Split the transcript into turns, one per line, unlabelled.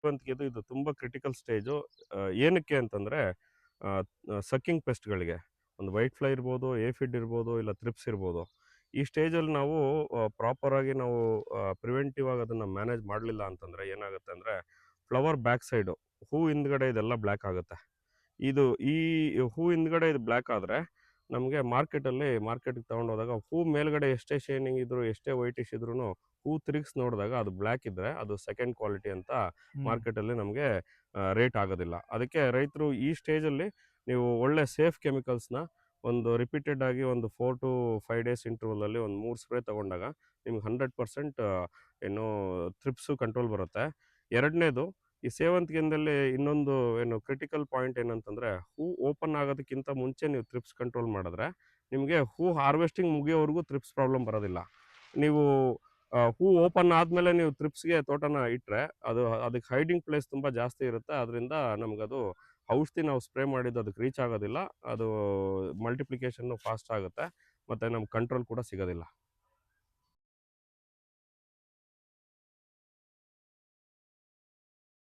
ಸೇವಂತಿಗೆದು ಇದು ತುಂಬ critical stage. ಏನಕ್ಕೆ ಅಂತಂದರೆ ಸಕ್ಕಿಂಗ್ ಪೆಸ್ಟ್‌ಗಳಿಗೆ ಒಂದು ವೈಟ್ ಫ್ಲೈ ಇರ್ಬೋದು, ಏಫಿಡ್ ಇರ್ಬೋದು, ಇಲ್ಲ ಥ್ರಿಪ್ಸ್ ಇರ್ಬೋದು. ಈ ಸ್ಟೇಜಲ್ಲಿ ನಾವು ಪ್ರಾಪರಾಗಿ ನಾವು ಪ್ರಿವೆಂಟಿವ್ ಆಗಿ ಅದನ್ನು ಮ್ಯಾನೇಜ್ ಮಾಡಲಿಲ್ಲ ಅಂತಂದರೆ ಏನಾಗುತ್ತೆ ಅಂದರೆ ಫ್ಲವರ್ ಬ್ಯಾಕ್ ಸೈಡು ಹೂ ಹಿಂದ್ಗಡೆ ಇದೆಲ್ಲ ಬ್ಲ್ಯಾಕ್ ಆಗುತ್ತೆ. ಇದು ಈ ಹೂ ಹಿಂದ್ಗಡೆ ಇದು ಬ್ಲ್ಯಾಕ್ ಆದರೆ ನಮಗೆ ಮಾರ್ಕೆಟಿಗೆ ತೊಗೊಂಡೋದಾಗ ಹೂ ಮೇಲ್ಗಡೆ ಎಷ್ಟೇ ಶೈನಿಂಗ್ ಇದ್ರೂ, ಎಷ್ಟೇ ವೈಟಿಶ್ ಇದ್ರೂ ಹೂ ತಿರುಗಿಸಿ ನೋಡಿದಾಗ ಅದು ಬ್ಲ್ಯಾಕ್ ಇದ್ದರೆ ಅದು ಸೆಕೆಂಡ್ ಕ್ವಾಲಿಟಿ ಅಂತ
ಹ್ಮ್.
ಮಾರ್ಕೆಟಲ್ಲಿ ನಮಗೆ ರೇಟ್ ಆಗೋದಿಲ್ಲ. ಅದಕ್ಕೆ ರೈತರು ಈ ಸ್ಟೇಜಲ್ಲಿ ನೀವು ಒಳ್ಳೆ ಸೇಫ್ ಕೆಮಿಕಲ್ಸ್‌ನ ಒಂದು ರಿಪೀಟೆಡ್ ಆಗಿ ಒಂದು 4 ಟು 5 ಡೇಸ್ ಇಂಟರ್ವಲಲ್ಲಿ ಒಂದು 3 ಸ್ಪ್ರೇ ತಗೊಂಡಾಗ ನಿಮ್ಗೆ 100% ಏನು ಥ್ರಿಪ್ಸು ಕಂಟ್ರೋಲ್ ಬರುತ್ತೆ. ಎರಡನೇದು ಈ ಸೇವಂತಿಗೆಯಲ್ಲಿ ಇನ್ನೊಂದು ಏನು ಕ್ರಿಟಿಕಲ್ ಪಾಯಿಂಟ್ ಏನಂತಂದರೆ ಹೂ ಓಪನ್ ಆಗೋದಕ್ಕಿಂತ ಮುಂಚೆ ನೀವು ಥ್ರಿಪ್ಸ್ ಕಂಟ್ರೋಲ್ ಮಾಡಿದ್ರೆ ನಿಮಗೆ ಹೂ ಹಾರ್ವೆಸ್ಟಿಂಗ್ ಮುಗಿಯೋವರೆಗೂ ಥ್ರಿಪ್ಸ್ ಪ್ರಾಬ್ಲಮ್ ಬರೋದಿಲ್ಲ. ನೀವು ಹೂ ಓಪನ್ ಆದಮೇಲೆ ನೀವು ಥ್ರಿಪ್ಸ್‌ಗೆ ತೋಟನ ಇಟ್ಟರೆ ಅದಕ್ಕೆ ಹೈಡಿಂಗ್ ಪ್ಲೇಸ್ ತುಂಬ ಜಾಸ್ತಿ ಇರುತ್ತೆ. ಅದರಿಂದ ನಮಗದು ಔಷಧಿ ನಾವು ಸ್ಪ್ರೇ ಮಾಡಿದ್ದು ಅದಕ್ಕೆ ರೀಚ್ ಆಗೋದಿಲ್ಲ. ಅದು ಮಲ್ಟಿಪ್ಲಿಕೇಶನ್ನು ಫಾಸ್ಟ್ ಆಗುತ್ತೆ ಮತ್ತು ನಮ್ಗೆ ಕಂಟ್ರೋಲ್ ಕೂಡ ಸಿಗೋದಿಲ್ಲ.